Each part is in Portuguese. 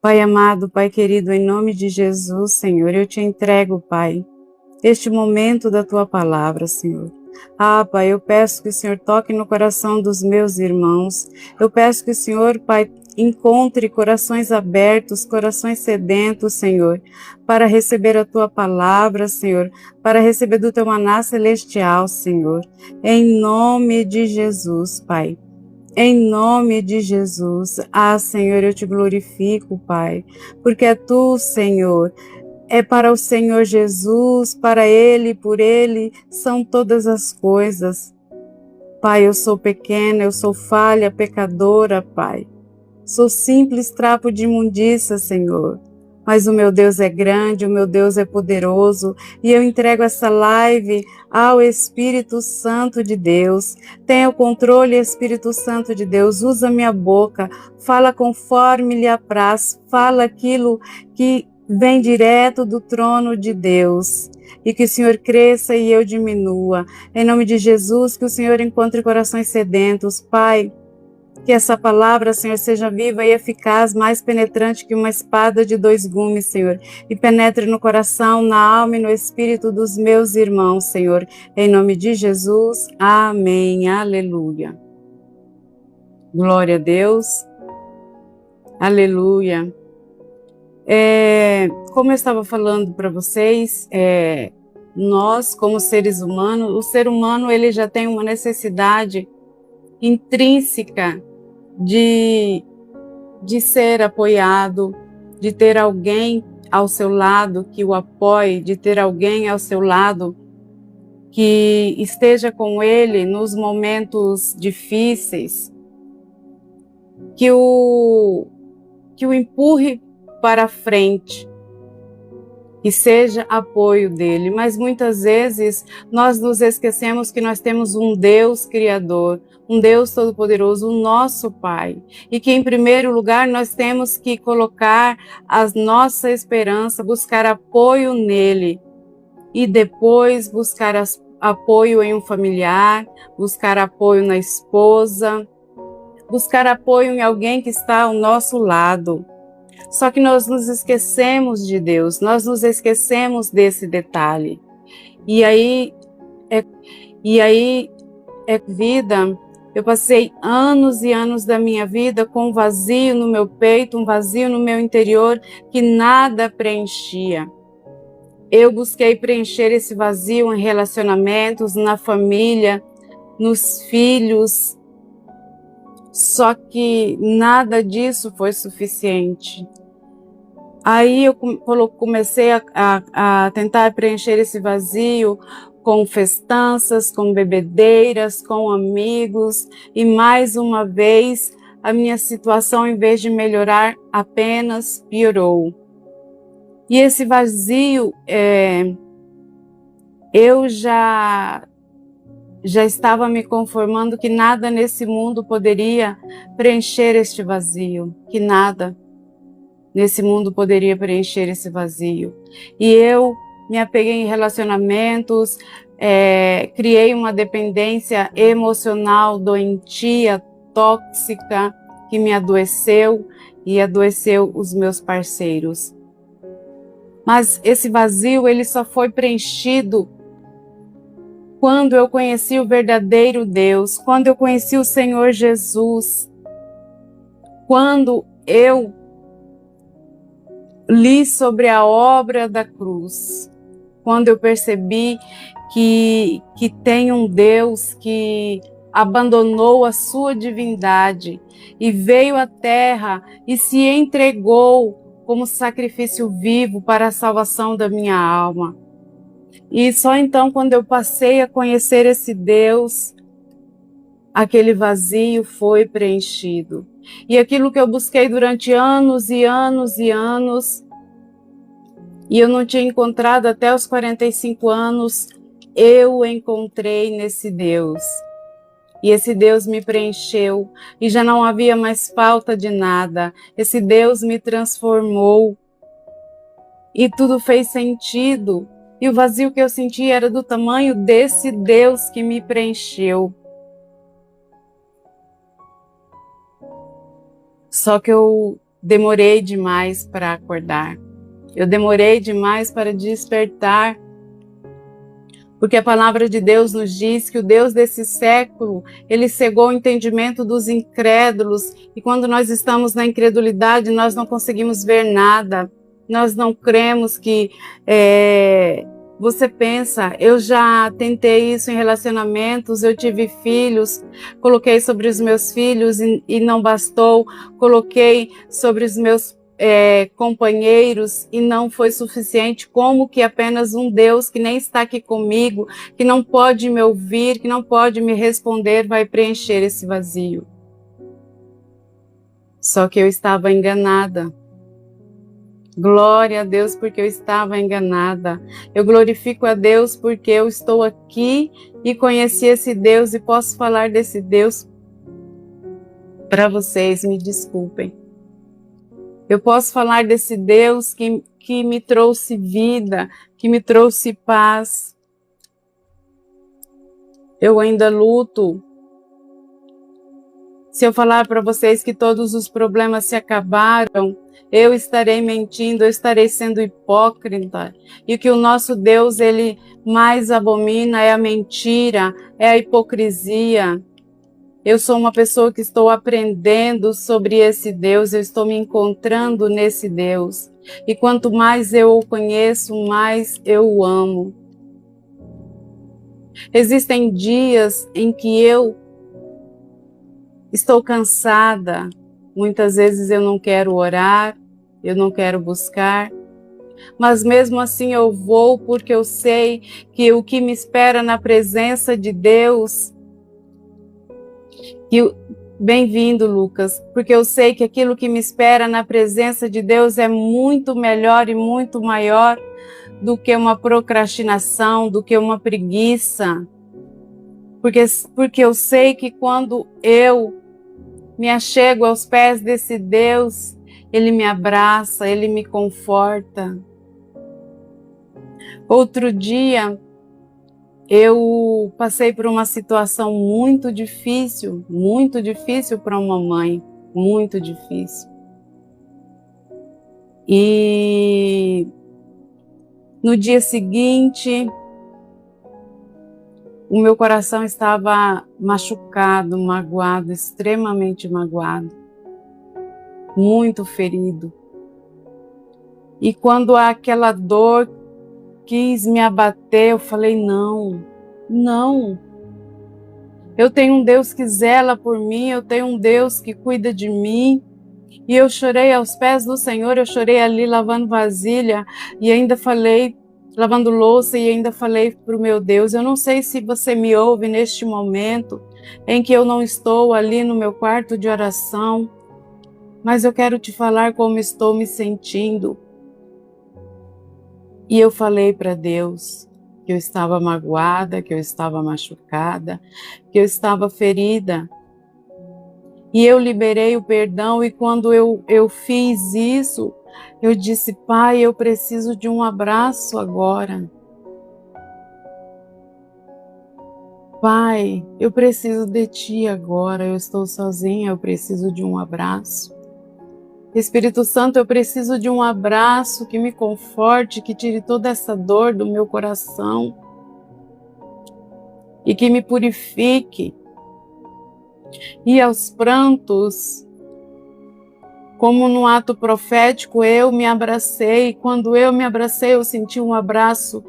Pai amado, Pai querido, em nome de Jesus, Senhor, eu te entrego, Pai, este momento da Tua palavra, Senhor. Pai, eu peço que o Senhor toque no coração dos meus irmãos. Eu peço que o Senhor, Pai, encontre corações abertos, corações sedentos, Senhor, para receber a Tua palavra, Senhor, para receber do Teu maná celestial, Senhor. Em nome de Jesus, Pai. Em nome de Jesus. Senhor, eu te glorifico, Pai, porque é Tu, Senhor. É para o Senhor Jesus, para Ele, por Ele, são todas as coisas. Pai, eu sou pequena, eu sou falha, pecadora, Pai. Sou simples trapo de imundícia, Senhor. Mas o meu Deus é grande, o meu Deus é poderoso, e eu entrego essa live ao Espírito Santo de Deus. Tenha o controle, Espírito Santo de Deus. Usa minha boca, fala conforme lhe apraz, fala aquilo que vem direto do trono de Deus. E que o Senhor cresça e eu diminua. Em nome de Jesus, que o Senhor encontre corações sedentos. Pai, que essa palavra, Senhor, seja viva e eficaz, mais penetrante que uma espada de 2 gumes, Senhor, e penetre no coração, na alma e no espírito dos meus irmãos, Senhor. Em nome de Jesus, amém, aleluia. Glória a Deus, aleluia. Como eu estava falando para vocês, nós, como seres humanos, o ser humano ele já tem uma necessidade intrínseca de ser apoiado, de ter alguém ao seu lado que o apoie, de ter alguém ao seu lado que esteja com ele nos momentos difíceis, que o empurre para frente, que seja apoio dele. Mas muitas vezes nós nos esquecemos que nós temos um Deus Criador, um Deus Todo-Poderoso, o nosso Pai. E que em primeiro lugar nós temos que colocar a nossa esperança, buscar apoio nele. E depois buscar apoio em um familiar, buscar apoio na esposa, buscar apoio em alguém que está ao nosso lado. Só que nós nos esquecemos de Deus, nós nos esquecemos desse detalhe. E aí é vida. Eu passei anos e anos da minha vida com um vazio no meu peito, um vazio no meu interior que nada preenchia. Eu busquei preencher esse vazio em relacionamentos, na família, nos filhos. Só que nada disso foi suficiente. Aí eu comecei a tentar preencher esse vazio com festanças, com bebedeiras, com amigos, e mais uma vez a minha situação, em vez de melhorar, apenas piorou. E esse vazio, eu já estava me conformando que nada nesse mundo poderia preencher este vazio, que nada nesse mundo poderia preencher esse vazio. E eu me apeguei em relacionamentos, criei uma dependência emocional doentia, tóxica, que me adoeceu e adoeceu os meus parceiros. Mas esse vazio, ele só foi preenchido quando eu conheci o verdadeiro Deus, quando eu conheci o Senhor Jesus, quando eu li sobre a obra da cruz, quando eu percebi que tem um Deus que abandonou a sua divindade e veio à terra e se entregou como sacrifício vivo para a salvação da minha alma. E só então, quando eu passei a conhecer esse Deus, aquele vazio foi preenchido. E aquilo que eu busquei durante anos e anos e anos, e eu não tinha encontrado até os 45 anos, eu encontrei nesse Deus. E esse Deus me preencheu, e já não havia mais falta de nada. Esse Deus me transformou, e tudo fez sentido. E o vazio que eu senti era do tamanho desse Deus que me preencheu. Só que eu demorei demais para acordar. Eu demorei demais para despertar. Porque a palavra de Deus nos diz que o Deus desse século, ele cegou o entendimento dos incrédulos. E quando nós estamos na incredulidade, nós não conseguimos ver nada. Nós não cremos que... Você pensa, eu já tentei isso em relacionamentos, eu tive filhos, coloquei sobre os meus filhos e não bastou, coloquei sobre os meus companheiros e não foi suficiente. Como que apenas um Deus que nem está aqui comigo, que não pode me ouvir, que não pode me responder, vai preencher esse vazio? Só que eu estava enganada. Glória a Deus, porque eu estava enganada. Eu glorifico a Deus porque eu estou aqui e conheci esse Deus e posso falar desse Deus para vocês. Me desculpem. Eu posso falar desse Deus que me trouxe vida, que me trouxe paz. Eu ainda luto. Se eu falar para vocês que todos os problemas se acabaram, eu estarei mentindo, eu estarei sendo hipócrita. E que o nosso Deus, ele mais abomina é a mentira, é a hipocrisia. Eu sou uma pessoa que estou aprendendo sobre esse Deus, eu estou me encontrando nesse Deus. E quanto mais eu o conheço, mais eu o amo. Existem dias em que eu estou cansada, muitas vezes eu não quero orar, eu não quero buscar, mas mesmo assim eu vou porque eu sei que o que me espera na presença de Deus, bem-vindo, Lucas, porque eu sei que aquilo que me espera na presença de Deus é muito melhor e muito maior do que uma procrastinação, do que uma preguiça. Porque eu sei que quando eu me achego aos pés desse Deus, Ele me abraça, Ele me conforta. Outro dia, eu passei por uma situação muito difícil para uma mãe, muito difícil. E no dia seguinte, o meu coração estava machucado, magoado, extremamente magoado, muito ferido. E quando aquela dor quis me abater, eu falei, não. Eu tenho um Deus que zela por mim, eu tenho um Deus que cuida de mim. E eu chorei aos pés do Senhor, eu chorei ali lavando vasilha e ainda falei, lavando louça e ainda falei para o meu Deus, eu não sei se você me ouve neste momento em que eu não estou ali no meu quarto de oração, mas eu quero te falar como estou me sentindo. E eu falei para Deus que eu estava magoada, que eu estava machucada, que eu estava ferida. E eu liberei o perdão e quando eu fiz isso, eu disse, Pai, eu preciso de um abraço agora. Pai, eu preciso de Ti agora, eu estou sozinha, eu preciso de um abraço. Espírito Santo, eu preciso de um abraço que me conforte, que tire toda essa dor do meu coração e que me purifique. E aos prantos, como num ato profético, eu me abracei. Quando eu me abracei, eu senti um abraço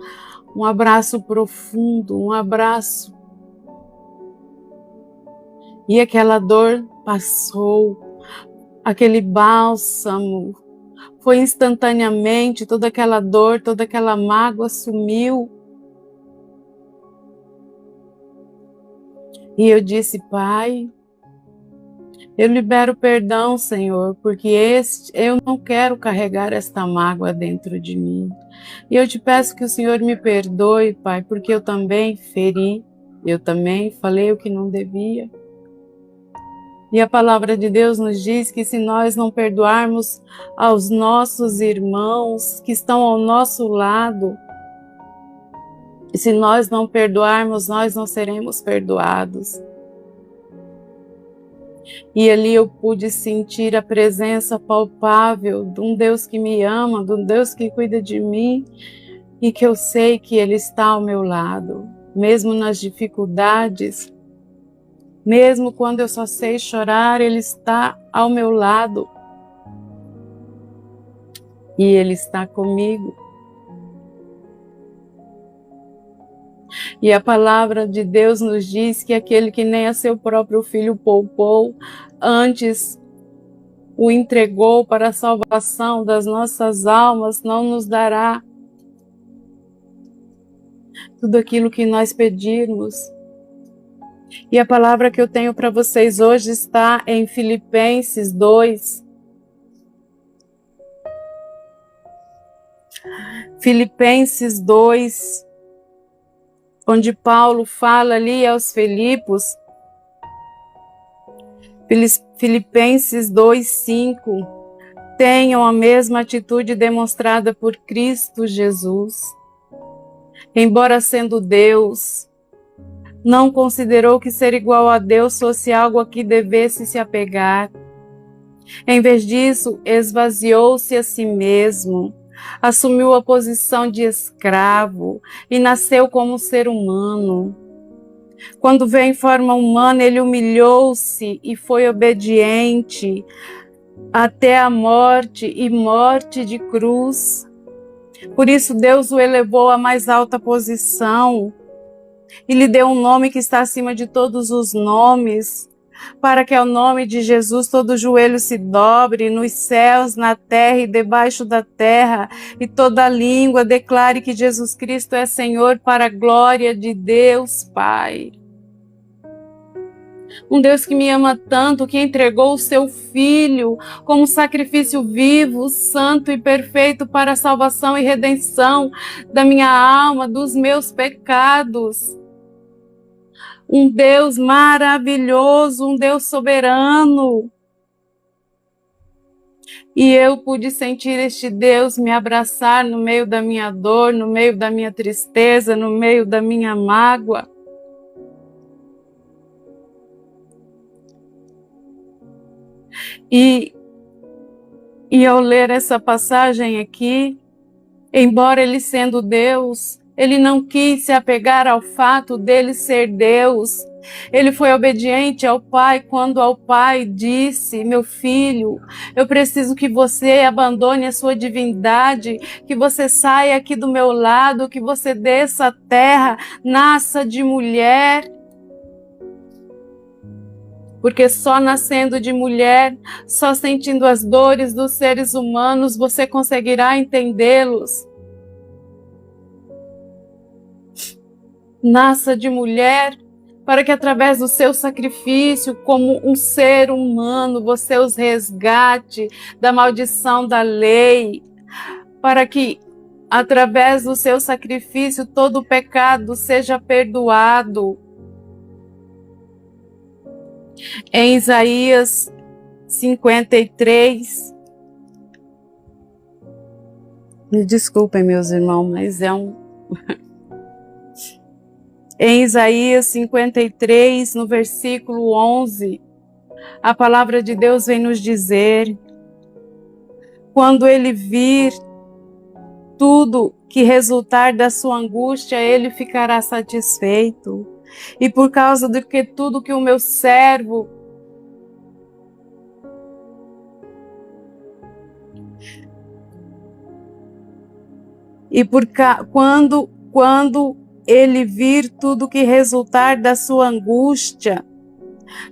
profundo, um abraço. E aquela dor passou, aquele bálsamo, foi instantaneamente, toda aquela dor, toda aquela mágoa sumiu. E eu disse, Pai, eu libero perdão, Senhor, porque eu não quero carregar esta mágoa dentro de mim. E eu te peço que o Senhor me perdoe, Pai, porque eu também feri, eu também falei o que não devia. E a palavra de Deus nos diz que se nós não perdoarmos aos nossos irmãos que estão ao nosso lado, se nós não perdoarmos, nós não seremos perdoados. E ali eu pude sentir a presença palpável de um Deus que me ama, de um Deus que cuida de mim e que eu sei que Ele está ao meu lado, mesmo nas dificuldades, mesmo quando eu só sei chorar, Ele está ao meu lado e Ele está comigo. E a palavra de Deus nos diz que aquele que nem a seu próprio filho poupou, antes o entregou para a salvação das nossas almas, não nos dará tudo aquilo que nós pedirmos. E a palavra que eu tenho para vocês hoje está em Filipenses 2. Filipenses 2, onde Paulo fala ali aos Filipos, Filipenses 2:5, tenham a mesma atitude demonstrada por Cristo Jesus. Embora sendo Deus, não considerou que ser igual a Deus fosse algo a que devesse se apegar. Em vez disso, esvaziou-se a si mesmo, assumiu a posição de escravo e nasceu como ser humano. Quando veio em forma humana, ele humilhou-se e foi obediente até a morte e morte de cruz. Por isso Deus o elevou à mais alta posição e lhe deu um nome que está acima de todos os nomes, para que ao nome de Jesus todo joelho se dobre, nos céus, na terra e debaixo da terra, e toda língua declare que Jesus Cristo é Senhor, para a glória de Deus Pai. Um Deus que me ama tanto, que entregou o seu Filho como sacrifício vivo, santo e perfeito para a salvação e redenção da minha alma, dos meus pecados. Um Deus maravilhoso, um Deus soberano. E eu pude sentir este Deus me abraçar no meio da minha dor, no meio da minha tristeza, no meio da minha mágoa. E ao ler essa passagem aqui, embora ele sendo Deus, ele não quis se apegar ao fato dele ser Deus. Ele foi obediente ao Pai quando ao Pai disse: meu filho, eu preciso que você abandone a sua divindade, que você saia aqui do meu lado, que você desça a terra, nasça de mulher. Porque só nascendo de mulher, só sentindo as dores dos seres humanos, você conseguirá entendê-los. Nasça de mulher, para que através do seu sacrifício, como um ser humano, você os resgate da maldição da lei, para que através do seu sacrifício todo o pecado seja perdoado. Em Isaías 53, me desculpem meus irmãos, mas Em Isaías 53, no versículo 11, a palavra de Deus vem nos dizer: quando ele vir tudo que resultar da sua angústia, ele ficará satisfeito. E por causa de que tudo que o meu servo quando ele vir tudo que resultar da sua angústia,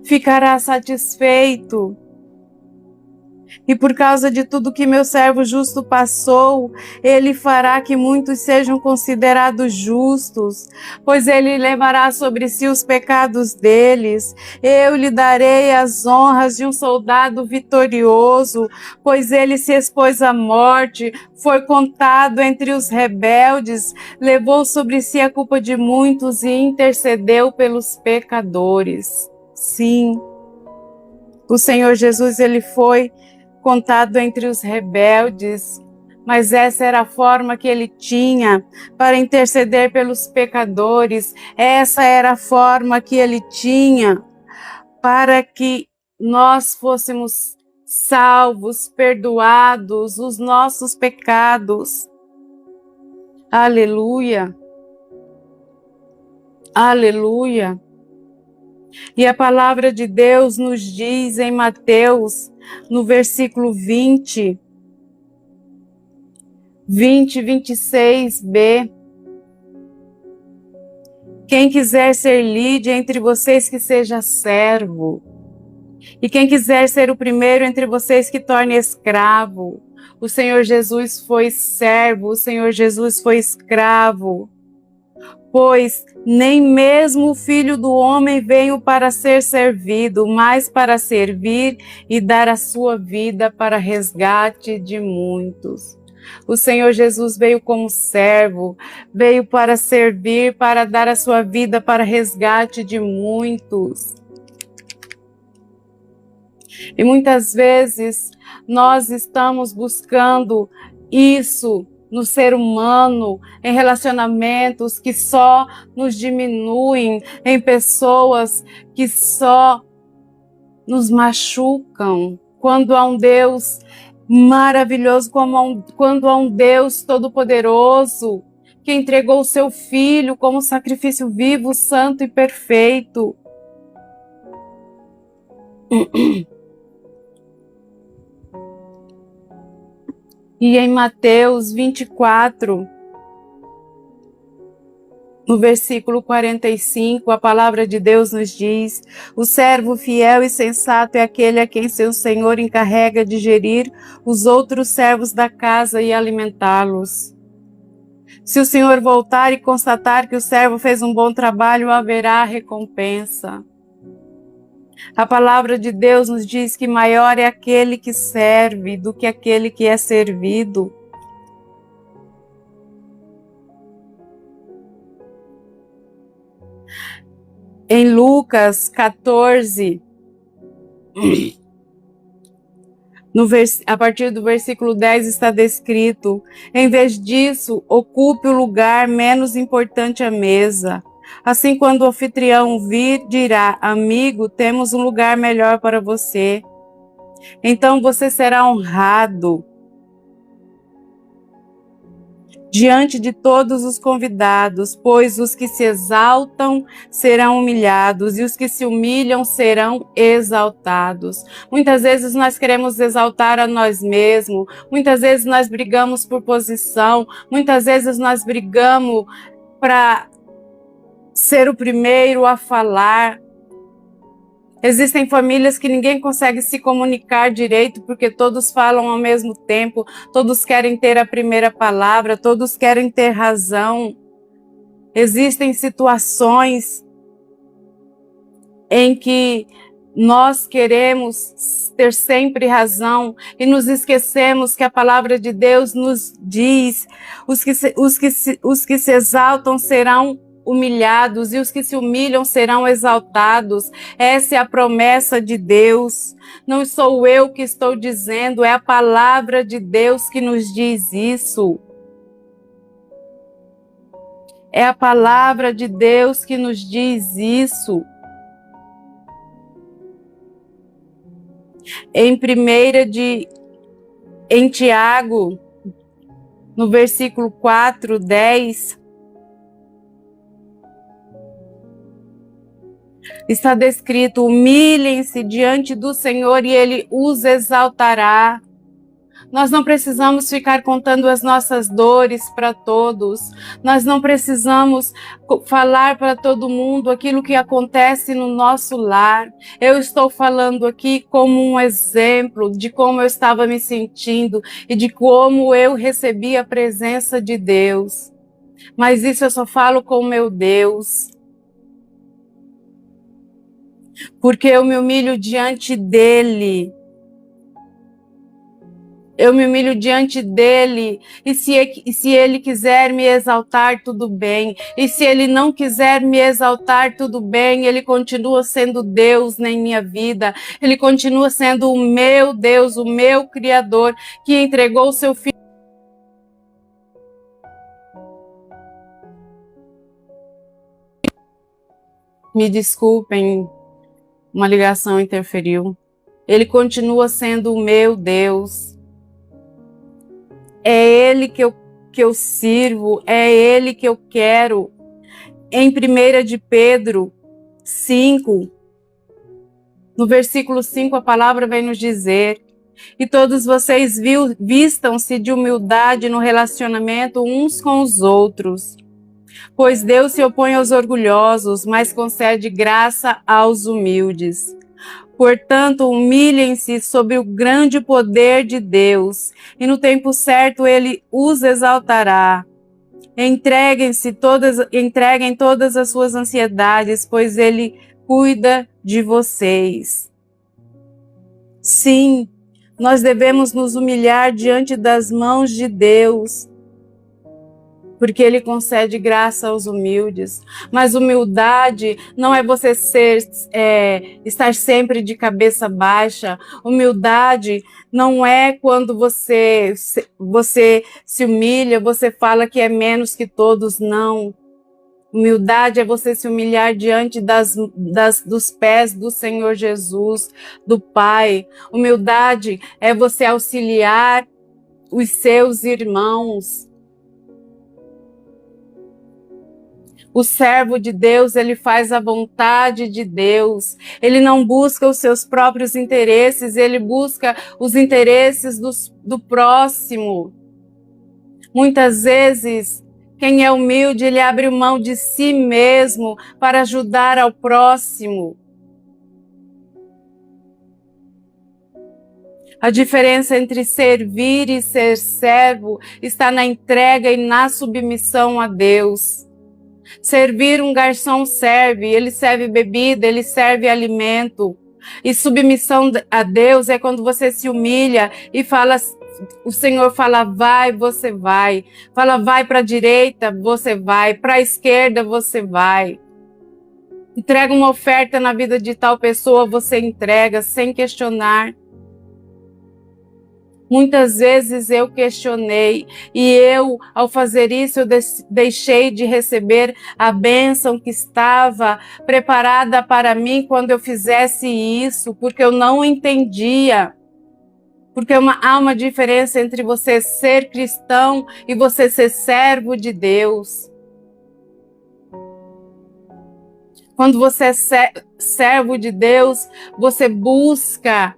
ficará satisfeito. E por causa de tudo que meu servo justo passou, ele fará que muitos sejam considerados justos, pois ele levará sobre si os pecados deles. Eu lhe darei as honras de um soldado vitorioso, pois ele se expôs à morte, foi contado entre os rebeldes, levou sobre si a culpa de muitos e intercedeu pelos pecadores. Sim, o Senhor Jesus, ele foi contado entre os rebeldes, mas essa era a forma que ele tinha para interceder pelos pecadores, essa era a forma que ele tinha para que nós fôssemos salvos, perdoados os nossos pecados. Aleluia. Aleluia. E a palavra de Deus nos diz em Mateus, no versículo 26b, quem quiser ser líder entre vocês, que seja servo. E quem quiser ser o primeiro entre vocês, que torne escravo. O Senhor Jesus foi servo, o Senhor Jesus foi escravo. Pois nem mesmo o Filho do Homem veio para ser servido, mas para servir e dar a sua vida para resgate de muitos. O Senhor Jesus veio como servo, veio para servir, para dar a sua vida para resgate de muitos. E muitas vezes nós estamos buscando isso no ser humano, em relacionamentos que só nos diminuem, em pessoas que só nos machucam, quando há um Deus maravilhoso, quando há um Deus todo-poderoso, que entregou o seu Filho como sacrifício vivo, santo e perfeito. E em Mateus 24, no versículo 45, a palavra de Deus nos diz: o servo fiel e sensato é aquele a quem seu senhor encarrega de gerir os outros servos da casa e alimentá-los. Se o senhor voltar e constatar que o servo fez um bom trabalho, haverá recompensa. A palavra de Deus nos diz que maior é aquele que serve do que aquele que é servido. Em Lucas 14, a partir do versículo 10 está descrito: em vez disso, ocupe o lugar menos importante à mesa. Assim, quando o anfitrião vir, dirá: amigo, temos um lugar melhor para você. Então você será honrado diante de todos os convidados, pois os que se exaltam serão humilhados e os que se humilham serão exaltados. Muitas vezes nós queremos exaltar a nós mesmos, muitas vezes nós brigamos por posição, muitas vezes nós brigamos para ser o primeiro a falar. Existem famílias que ninguém consegue se comunicar direito porque todos falam ao mesmo tempo, todos querem ter a primeira palavra, todos querem ter razão. Existem situações em que nós queremos ter sempre razão e nos esquecemos que a palavra de Deus nos diz: os que se exaltam serão humilhados e os que se humilham serão exaltados. Essa é a promessa de Deus. Não sou eu que estou dizendo, é a palavra de Deus que nos diz isso. É a palavra de Deus que nos diz isso. Em Tiago, no versículo 4, 10, está descrito: humilhem-se diante do Senhor e Ele os exaltará. Nós não precisamos ficar contando as nossas dores para todos. Nós não precisamos falar para todo mundo aquilo que acontece no nosso lar. Eu estou falando aqui como um exemplo de como eu estava me sentindo e de como eu recebi a presença de Deus. Mas isso eu só falo com o meu Deus. Porque eu me humilho diante dEle. Eu me humilho diante dEle, e se Ele quiser me exaltar, tudo bem. E se Ele não quiser me exaltar, tudo bem. Ele continua sendo Deus em minha vida. Ele continua sendo o meu Deus, o meu Criador, que entregou o seu Filho. Me desculpem, uma ligação interferiu. Ele continua sendo o meu Deus. É Ele que eu sirvo, é Ele que eu quero. Em 1 de Pedro 5, no versículo 5, a palavra vai nos dizer: e todos vocês vistam-se de humildade no relacionamento uns com os outros, pois Deus se opõe aos orgulhosos, mas concede graça aos humildes. Portanto, humilhem-se sob o grande poder de Deus, e no tempo certo Ele os exaltará. Entreguem todas as suas ansiedades, pois Ele cuida de vocês. Sim, nós devemos nos humilhar diante das mãos de Deus, porque Ele concede graça aos humildes. Mas humildade não é você estar sempre de cabeça baixa. Humildade não é quando você se humilha, você fala que é menos que todos, não. Humildade é você se humilhar diante dos pés do Senhor Jesus, do Pai. Humildade é você auxiliar os seus irmãos. O servo de Deus, ele faz a vontade de Deus. Ele não busca os seus próprios interesses, ele busca os interesses do próximo. Muitas vezes, quem é humilde, ele abre mão de si mesmo para ajudar ao próximo. A diferença entre servir e ser servo está na entrega e na submissão a Deus. Servir, um garçom serve, ele serve bebida, ele serve alimento. E submissão a Deus é quando você se humilha e fala, o Senhor fala, vai, você vai. Fala, vai para a direita, você vai. Para a esquerda, você vai. Entrega uma oferta na vida de tal pessoa, você entrega sem questionar. Muitas vezes eu questionei e eu, ao fazer isso, eu deixei de receber a bênção que estava preparada para mim quando eu fizesse isso, porque eu não entendia. Porque há uma diferença entre você ser cristão e você ser servo de Deus. Quando você é servo de Deus, você busca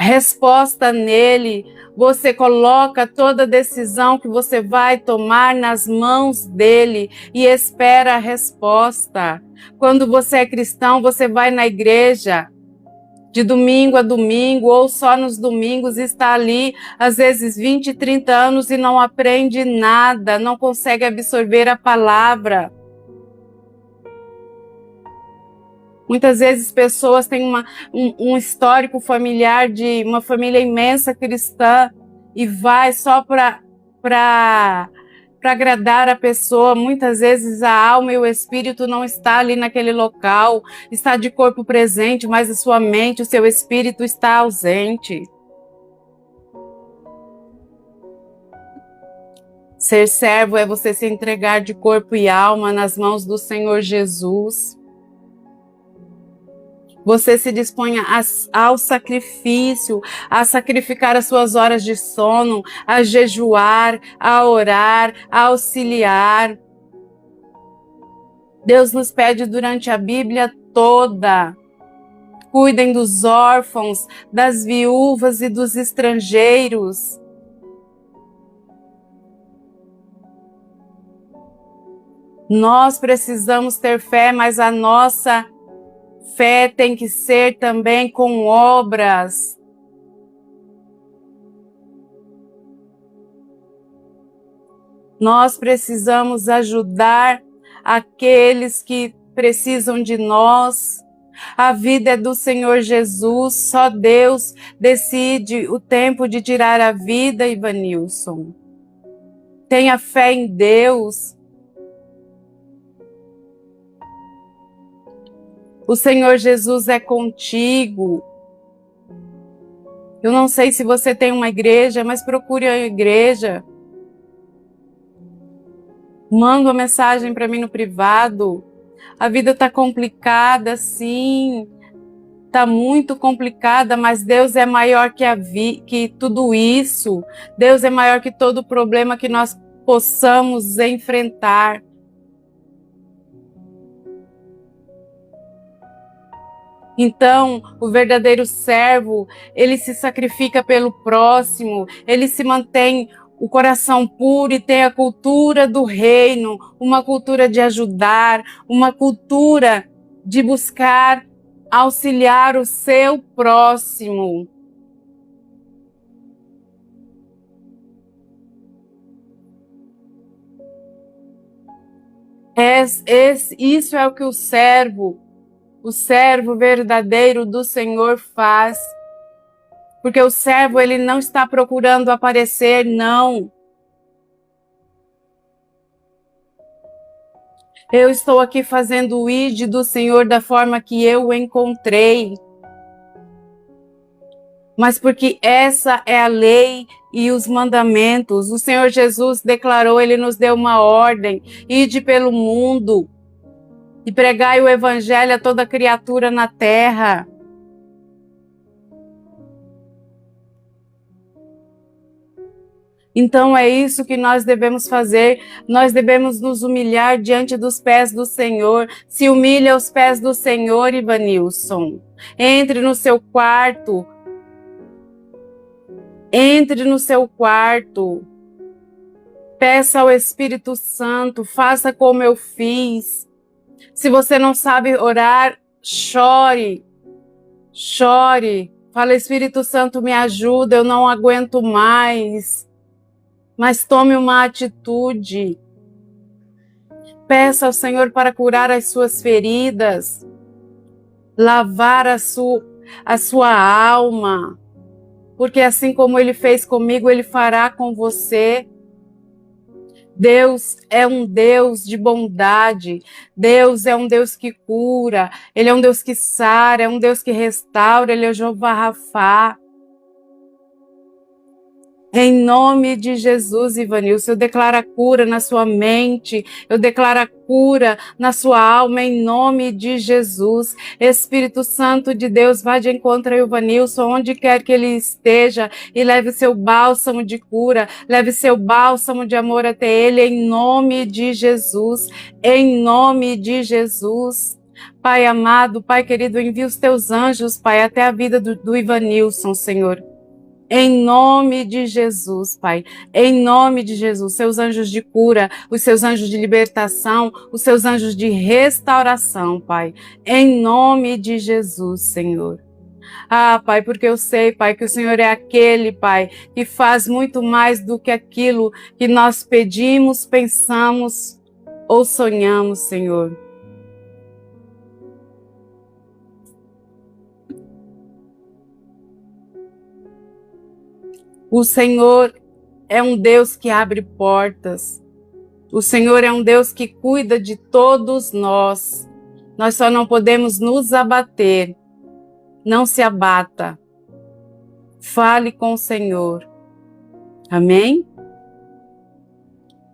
resposta nele, você coloca toda decisão que você vai tomar nas mãos dele e espera a resposta. Quando você é cristão, você vai na igreja de domingo a domingo ou só nos domingos, está ali às vezes 20, 30 anos e não aprende nada, não consegue absorver a palavra. Muitas vezes pessoas têm um histórico familiar de uma família imensa cristã e vai só para agradar a pessoa. Muitas vezes a alma e o espírito não está ali naquele local, está de corpo presente, mas a sua mente, o seu espírito está ausente. Ser servo é você se entregar de corpo e alma nas mãos do Senhor Jesus. Você se dispõe ao sacrifício, a sacrificar as suas horas de sono, a jejuar, a orar, a auxiliar. Deus nos pede durante a Bíblia toda: cuidem dos órfãos, das viúvas e dos estrangeiros. Nós precisamos ter fé, mas a nossa fé tem que ser também com obras. Nós precisamos ajudar aqueles que precisam de nós. A vida é do Senhor Jesus, só Deus decide o tempo de tirar a vida, Ivanilson. Tenha fé em Deus. O Senhor Jesus é contigo. Eu não sei se você tem uma igreja, mas procure a igreja. Manda uma mensagem para mim no privado. A vida está complicada, sim. está muito complicada, mas Deus é maior que tudo isso. Deus é maior que todo problema que nós possamos enfrentar. Então, o verdadeiro servo, ele se sacrifica pelo próximo, ele se mantém o coração puro e tem a cultura do reino, uma cultura de ajudar, uma cultura de buscar auxiliar o seu próximo. Isso é o que o servo verdadeiro do Senhor faz. Porque o servo, ele não está procurando aparecer, não. Eu estou aqui fazendo o ID do Senhor da forma que eu o encontrei. Mas porque essa é a lei e os mandamentos. O Senhor Jesus declarou, ele nos deu uma ordem: ide pelo mundo e pregai o evangelho a toda criatura na terra. Então é isso que nós devemos fazer, nós devemos nos humilhar diante dos pés do Senhor. Se humilhe aos pés do Senhor, Ivanilson. Entre no seu quarto. Entre no seu quarto. Peça ao Espírito Santo, faça como eu fiz. Se você não sabe orar, chore. Chore. Fala, Espírito Santo, me ajuda, eu não aguento mais. Mas tome uma atitude. Peça ao Senhor para curar as suas feridas, lavar a sua alma, porque assim como Ele fez comigo, Ele fará com você. Deus é um Deus de bondade, Deus é um Deus que cura, Ele é um Deus que sara, é um Deus que restaura, Ele é o Jeová Rafá. Em nome de Jesus, Ivanilson, eu declaro a cura na sua mente, eu declaro a cura na sua alma, em nome de Jesus. Espírito Santo de Deus, vá de encontro a Ivanilson, onde quer que ele esteja, e leve seu bálsamo de cura, leve seu bálsamo de amor até ele, em nome de Jesus, em nome de Jesus. Pai amado, Pai querido, envia os teus anjos, Pai, até a vida do Ivanilson, Senhor. Em nome de Jesus, Pai, em nome de Jesus, seus anjos de cura, os seus anjos de libertação, os seus anjos de restauração, Pai, em nome de Jesus, Senhor. Ah, Pai, porque eu sei, Pai, que o Senhor é aquele, Pai, que faz muito mais do que aquilo que nós pedimos, pensamos ou sonhamos, Senhor. O Senhor é um Deus que abre portas. O Senhor é um Deus que cuida de todos nós. Nós só não podemos nos abater. Não se abata. Fale com o Senhor. Amém?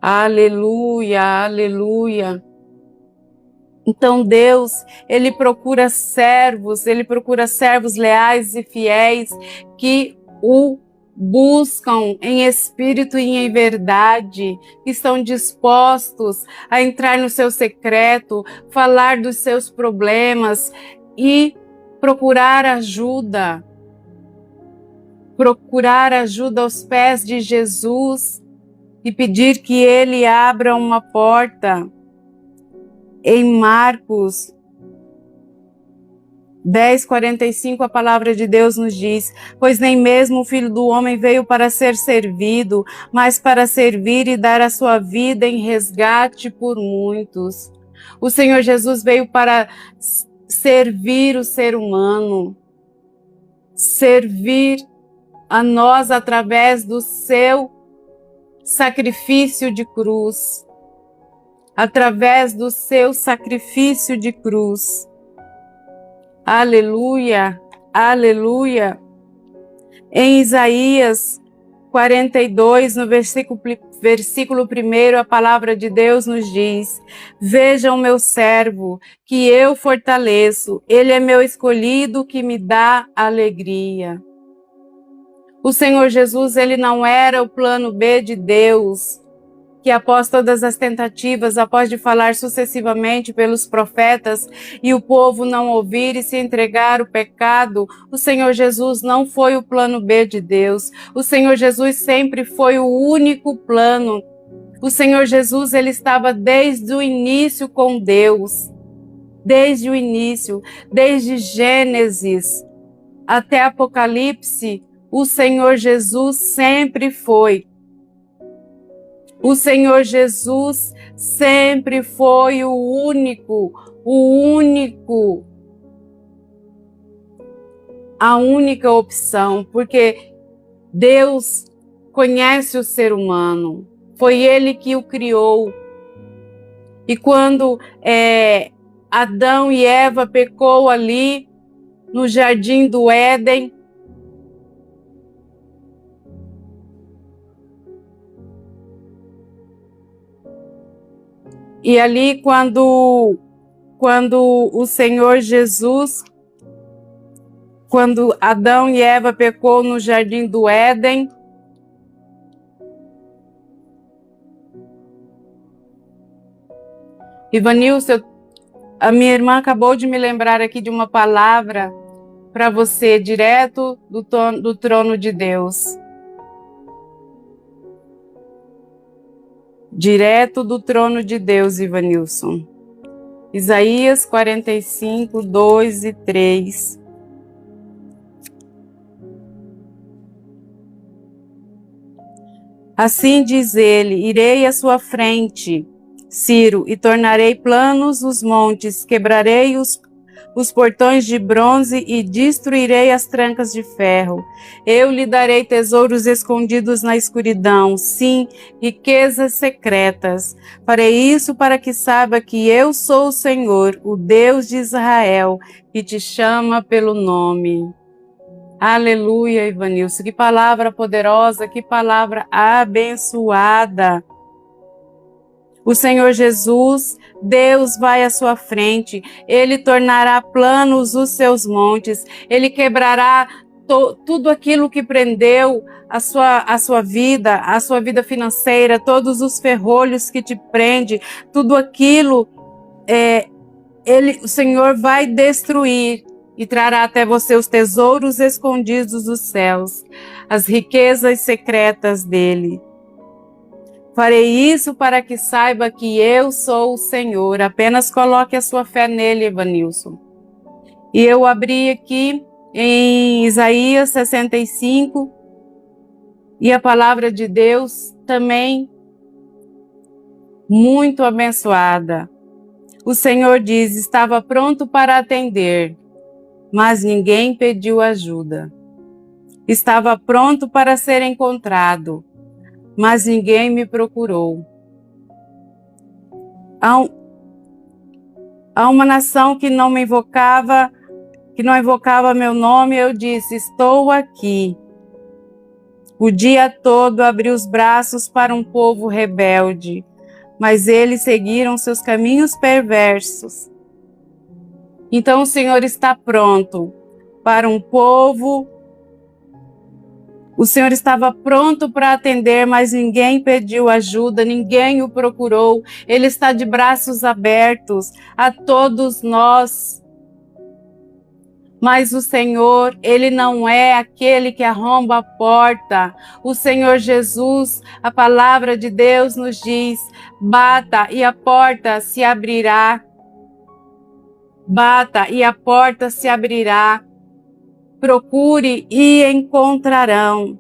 Aleluia, aleluia. Então Deus, Ele procura servos leais e fiéis que o buscam em espírito e em verdade, estão dispostos a entrar no seu secreto, falar dos seus problemas e procurar ajuda aos pés de Jesus e pedir que Ele abra uma porta. Em Marcos 10:45, a palavra de Deus nos diz: pois nem mesmo o Filho do Homem veio para ser servido, mas para servir e dar a sua vida em resgate por muitos. O Senhor Jesus veio para servir o ser humano, servir a nós através do seu sacrifício de cruz, através do seu sacrifício de cruz. Aleluia, aleluia. Em Isaías 42, no versículo 1, a palavra de Deus nos diz: vejam meu servo, que eu fortaleço, ele é meu escolhido, que me dá alegria. O Senhor Jesus, ele não era o plano B de Deus, que após todas as tentativas, após de falar sucessivamente pelos profetas e o povo não ouvir e se entregar ao pecado, o Senhor Jesus não foi o plano B de Deus. O Senhor Jesus sempre foi o único plano. O Senhor Jesus, ele estava desde o início com Deus. Desde o início, desde Gênesis até Apocalipse, o Senhor Jesus sempre foi. O Senhor Jesus sempre foi o único, a única opção, porque Deus conhece o ser humano, foi Ele que o criou. E quando Adão e Eva pecou ali no jardim do Éden, e ali quando o Senhor Jesus, quando Adão e Eva pecou no jardim do Éden, Ivanilson, a minha irmã acabou de me lembrar aqui de uma palavra para você, direto do trono de Deus. Direto do trono de Deus, Ivanilson. Isaías 45, 2 e 3. Assim diz ele: irei à sua frente, Ciro, e tornarei planos os montes, quebrarei os portões de bronze e destruirei as trancas de ferro. Eu lhe darei tesouros escondidos na escuridão, sim, riquezas secretas. Farei isso para que saiba que eu sou o Senhor, o Deus de Israel, que te chama pelo nome. Aleluia, Ivanilson. Que palavra poderosa, que palavra abençoada. O Senhor Jesus, Deus vai à sua frente, Ele tornará planos os seus montes, Ele quebrará tudo aquilo que prendeu a sua vida financeira, todos os ferrolhos que te prende, tudo aquilo, o Senhor vai destruir e trará até você os tesouros escondidos dos céus, as riquezas secretas dele. Farei isso para que saiba que eu sou o Senhor. Apenas coloque a sua fé nele, Evanilson. E eu abri aqui em Isaías 65, e a palavra de Deus também muito abençoada. O Senhor diz: estava pronto para atender, mas ninguém pediu ajuda. Estava pronto para ser encontrado, mas ninguém me procurou. Há uma nação que não invocava meu nome, eu disse: estou aqui. O dia todo abri os braços para um povo rebelde, mas eles seguiram seus caminhos perversos. Então o Senhor está pronto para um povo. O Senhor estava pronto para atender, mas ninguém pediu ajuda, ninguém o procurou. Ele está de braços abertos a todos nós. Mas o Senhor, Ele não é aquele que arromba a porta. O Senhor Jesus, a palavra de Deus nos diz: bata e a porta se abrirá. Bata e a porta se abrirá. Procure e encontrarão.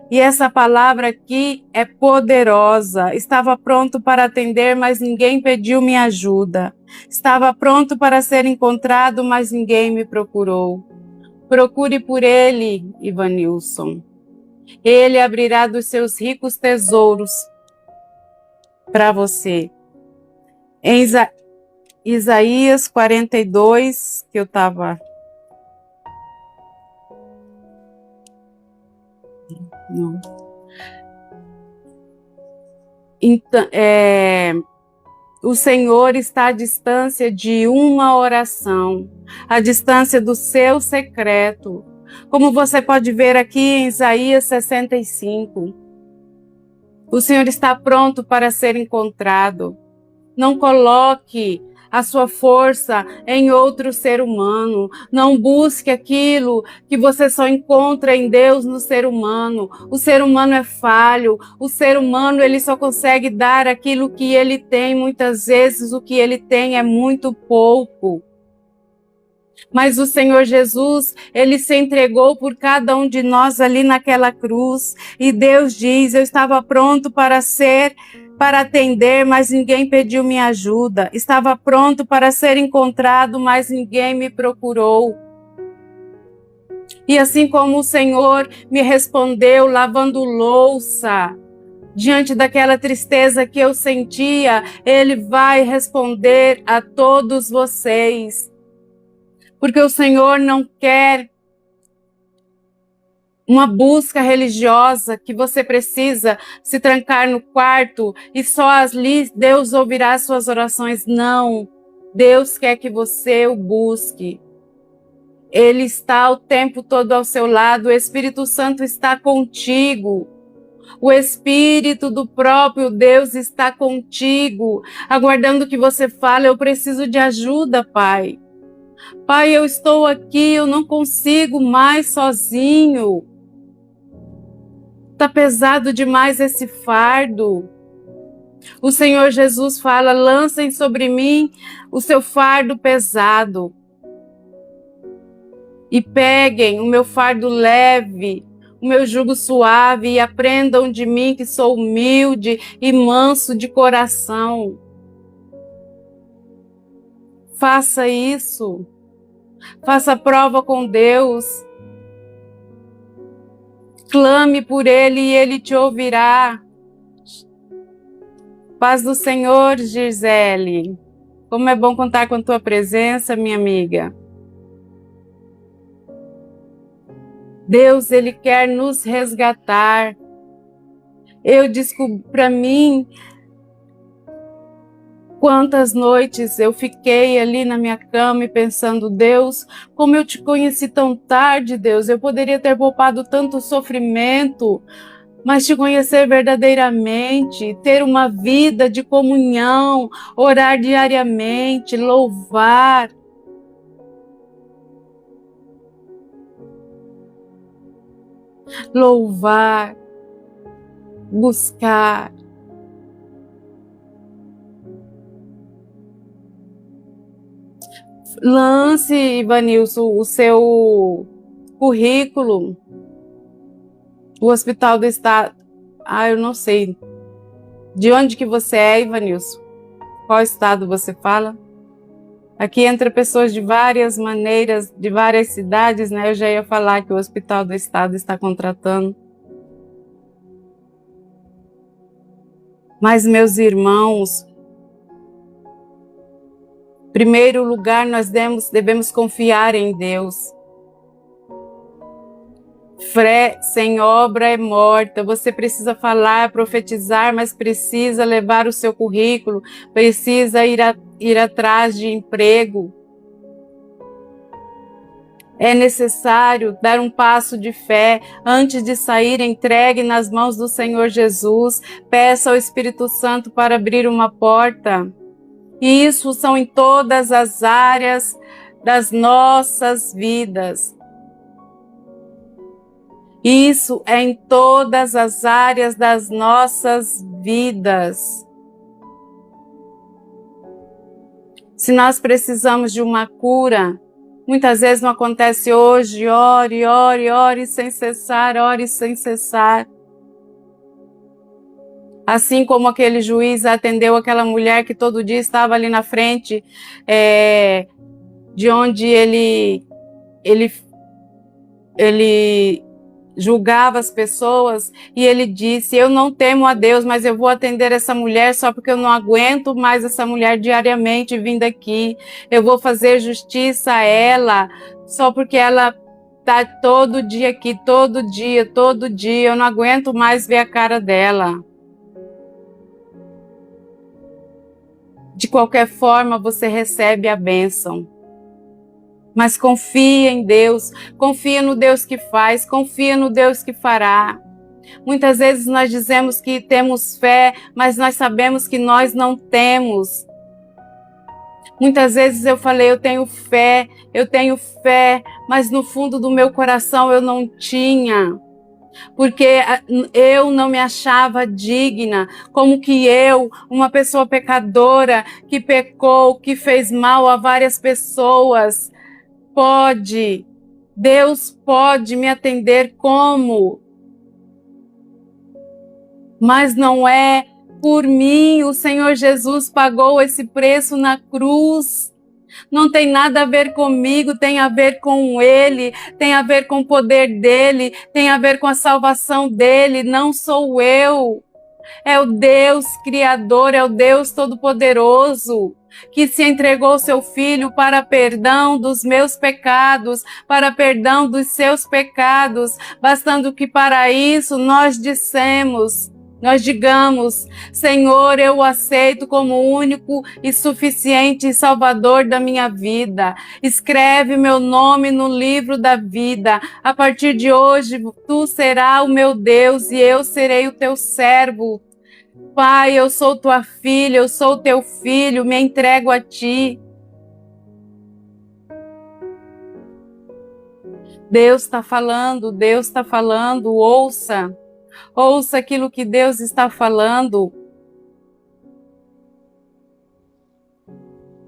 E essa palavra aqui é poderosa. Estava pronto para atender, mas ninguém pediu minha ajuda. Estava pronto para ser encontrado, mas ninguém me procurou. Procure por ele, Ivanilson. Ele abrirá dos seus ricos tesouros para você. Em Isaías 42, que eu estava... Então, o Senhor está à distância de uma oração, à distância do seu secreto. Como você pode ver aqui em Isaías 65, o Senhor está pronto para ser encontrado. Não coloque a sua força em outro ser humano. Não busque aquilo que você só encontra em Deus no ser humano. O ser humano é falho. O ser humano, ele só consegue dar aquilo que ele tem. Muitas vezes o que ele tem é muito pouco. Mas o Senhor Jesus, ele se entregou por cada um de nós ali naquela cruz. E Deus diz, eu estava pronto para atender, mas ninguém pediu minha ajuda. Estava pronto para ser encontrado, mas ninguém me procurou. E assim como o Senhor me respondeu lavando louça, diante daquela tristeza que eu sentia, Ele vai responder a todos vocês. Porque o Senhor não quer uma busca religiosa que você precisa se trancar no quarto e só ali Deus ouvirá as suas orações. Não, Deus quer que você o busque. Ele está o tempo todo ao seu lado, o Espírito Santo está contigo. O Espírito do próprio Deus está contigo, aguardando que você fale, eu preciso de ajuda, Pai. Pai, eu estou aqui, eu não consigo mais sozinho. Está pesado demais esse fardo. O Senhor Jesus fala, lancem sobre mim o seu fardo pesado. E peguem o meu fardo leve, o meu jugo suave, e aprendam de mim que sou humilde e manso de coração. Faça isso. Faça prova com Deus. Clame por Ele e Ele te ouvirá. Paz do Senhor, Gisele. Como é bom contar com a tua presença, minha amiga. Deus, Ele quer nos resgatar. Eu descobri para mim quantas noites eu fiquei ali na minha cama e pensando, Deus, como eu te conheci tão tarde, Deus, eu poderia ter poupado tanto sofrimento, mas te conhecer verdadeiramente, ter uma vida de comunhão, orar diariamente, louvar. Louvar, buscar. Lance, Ivanilson, o seu currículo. O Hospital do Estado. Eu não sei. De onde que você é, Ivanilson? Qual estado você fala? Aqui entra pessoas de várias maneiras, de várias cidades, né? Eu já ia falar que o Hospital do Estado está contratando. Mas, meus irmãos, em primeiro lugar, nós devemos confiar em Deus. Fé sem obra é morta. Você precisa falar, profetizar, mas precisa levar o seu currículo, precisa ir atrás de emprego. É necessário dar um passo de fé. Antes de sair, entregue nas mãos do Senhor Jesus. Peça ao Espírito Santo para abrir uma porta. E isso são em todas as áreas das nossas vidas. Isso é em todas as áreas das nossas vidas. Se nós precisamos de uma cura, muitas vezes não acontece hoje, ore, ore, ore sem cessar, ore sem cessar. Assim como aquele juiz atendeu aquela mulher que todo dia estava ali na frente, de onde ele julgava as pessoas, e ele disse, eu não temo a Deus, mas eu vou atender essa mulher só porque eu não aguento mais essa mulher diariamente vindo aqui. Eu vou fazer justiça a ela só porque ela tá todo dia aqui, todo dia, eu não aguento mais ver a cara dela. De qualquer forma, você recebe a bênção. Mas confia em Deus, confia no Deus que faz, confia no Deus que fará. Muitas vezes nós dizemos que temos fé, mas nós sabemos que nós não temos. Muitas vezes eu falei, eu tenho fé, mas no fundo do meu coração eu não tinha. Porque eu não me achava digna, como que eu, uma pessoa pecadora, que pecou, que fez mal a várias pessoas, Deus pode me atender como? Mas não é por mim, o Senhor Jesus pagou esse preço na cruz. Não tem nada a ver comigo, tem a ver com Ele, tem a ver com o poder dEle, tem a ver com a salvação dEle, não sou eu. É o Deus Criador, é o Deus Todo-Poderoso, que se entregou seu Filho para perdão dos meus pecados, para perdão dos seus pecados, bastando que para isso nós digamos, Senhor, eu o aceito como único e suficiente Salvador da minha vida. Escreve meu nome no livro da vida. A partir de hoje, tu serás o meu Deus e eu serei o teu servo. Pai, eu sou tua filha, eu sou teu filho, me entrego a ti. Deus está falando, ouça. Ouça aquilo que Deus está falando.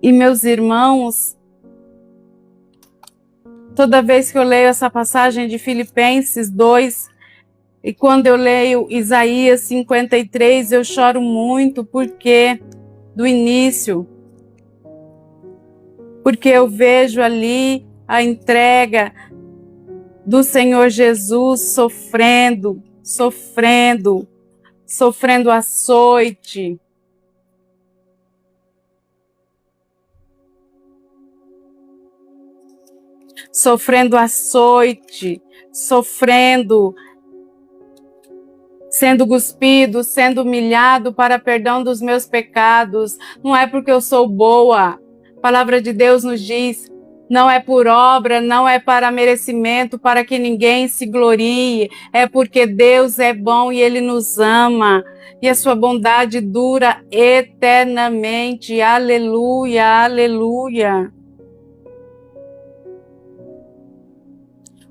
E meus irmãos, toda vez que eu leio essa passagem de Filipenses 2, e quando eu leio Isaías 53, eu choro muito, porque do início, porque eu vejo ali a entrega do Senhor Jesus sofrendo açoite. Sofrendo, sendo cuspido, sendo humilhado para perdão dos meus pecados. Não é porque eu sou boa. A palavra de Deus nos diz, não é por obra, não é para merecimento, para que ninguém se glorie. É porque Deus é bom e Ele nos ama. E a sua bondade dura eternamente. Aleluia, aleluia.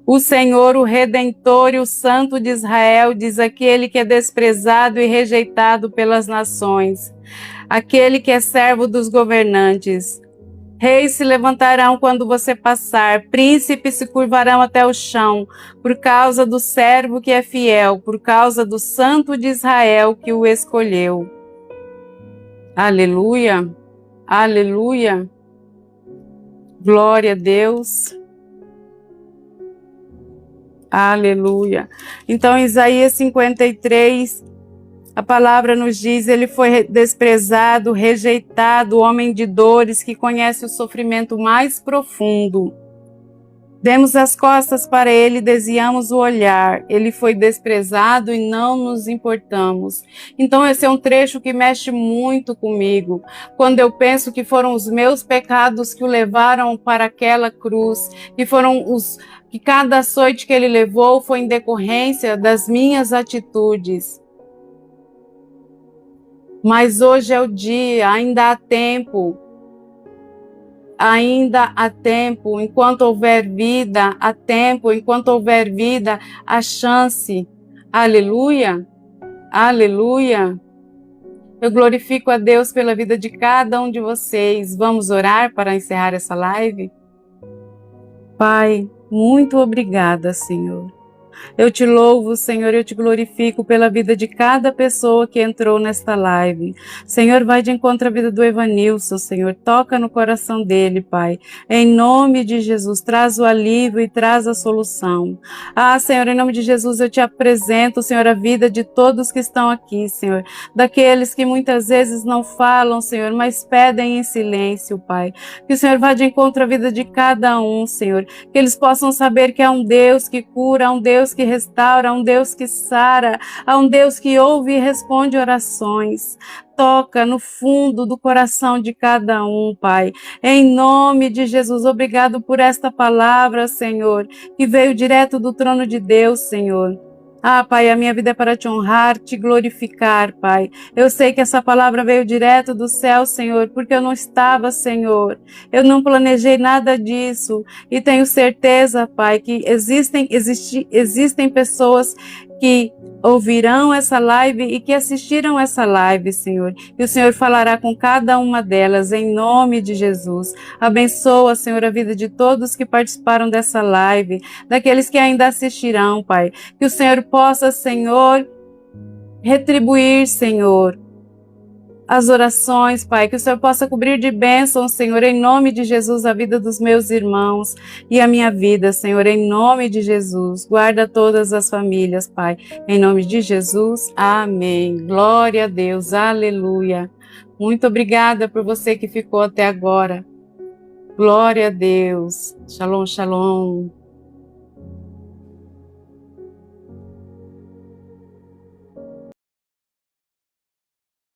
O Senhor, o Redentor e o Santo de Israel, diz aquele que é desprezado e rejeitado pelas nações, aquele que é servo dos governantes. Reis se levantarão quando você passar, príncipes se curvarão até o chão, por causa do servo que é fiel, por causa do Santo de Israel que o escolheu. Aleluia, aleluia, glória a Deus. Aleluia. Então, Isaías 53, a palavra nos diz, ele foi desprezado, rejeitado, homem de dores, que conhece o sofrimento mais profundo. Demos as costas para ele, desviamos o olhar. Ele foi desprezado e não nos importamos. Então esse é um trecho que mexe muito comigo. Quando eu penso que foram os meus pecados que o levaram para aquela cruz, que cada açoite que ele levou foi em decorrência das minhas atitudes. Mas hoje é o dia, ainda há tempo. Ainda há tempo, enquanto houver vida, há tempo, enquanto houver vida, há chance. Aleluia, aleluia. Eu glorifico a Deus pela vida de cada um de vocês. Vamos orar para encerrar essa live? Pai, muito obrigada, Senhor. Eu te louvo, Senhor, eu te glorifico pela vida de cada pessoa que entrou nesta live. Senhor, vai de encontro à vida do Evanilson, Senhor, toca no coração dele, Pai. Em nome de Jesus, traz o alívio e traz a solução. Ah, Senhor, em nome de Jesus, eu te apresento, Senhor, a vida de todos que estão aqui, Senhor. Daqueles que muitas vezes não falam, Senhor, mas pedem em silêncio, Pai. Que o Senhor vá de encontro à vida de cada um, Senhor. Que eles possam saber que há um Deus que cura, há um Deus que restaura, há um Deus que sara, há um Deus que ouve e responde orações. Toca no fundo do coração de cada um, Pai. Em nome de Jesus, obrigado por esta palavra, Senhor, que veio direto do trono de Deus, Senhor. Ah, Pai, a minha vida é para te honrar, te glorificar, Pai. Eu sei que essa palavra veio direto do céu, Senhor, porque eu não estava, Senhor. Eu não planejei nada disso. E tenho certeza, Pai, que existem pessoas que ouvirão essa live e que assistiram essa live, Senhor. E o Senhor falará com cada uma delas, em nome de Jesus. Abençoa, Senhor, a vida de todos que participaram dessa live, daqueles que ainda assistirão, Pai. Que o Senhor possa, Senhor, retribuir, Senhor, as orações, Pai, que o Senhor possa cobrir de bênçãos, Senhor, em nome de Jesus, a vida dos meus irmãos e a minha vida, Senhor, em nome de Jesus. Guarda todas as famílias, Pai, em nome de Jesus. Amém. Glória a Deus. Aleluia. Muito obrigada por você que ficou até agora. Glória a Deus. Shalom, shalom.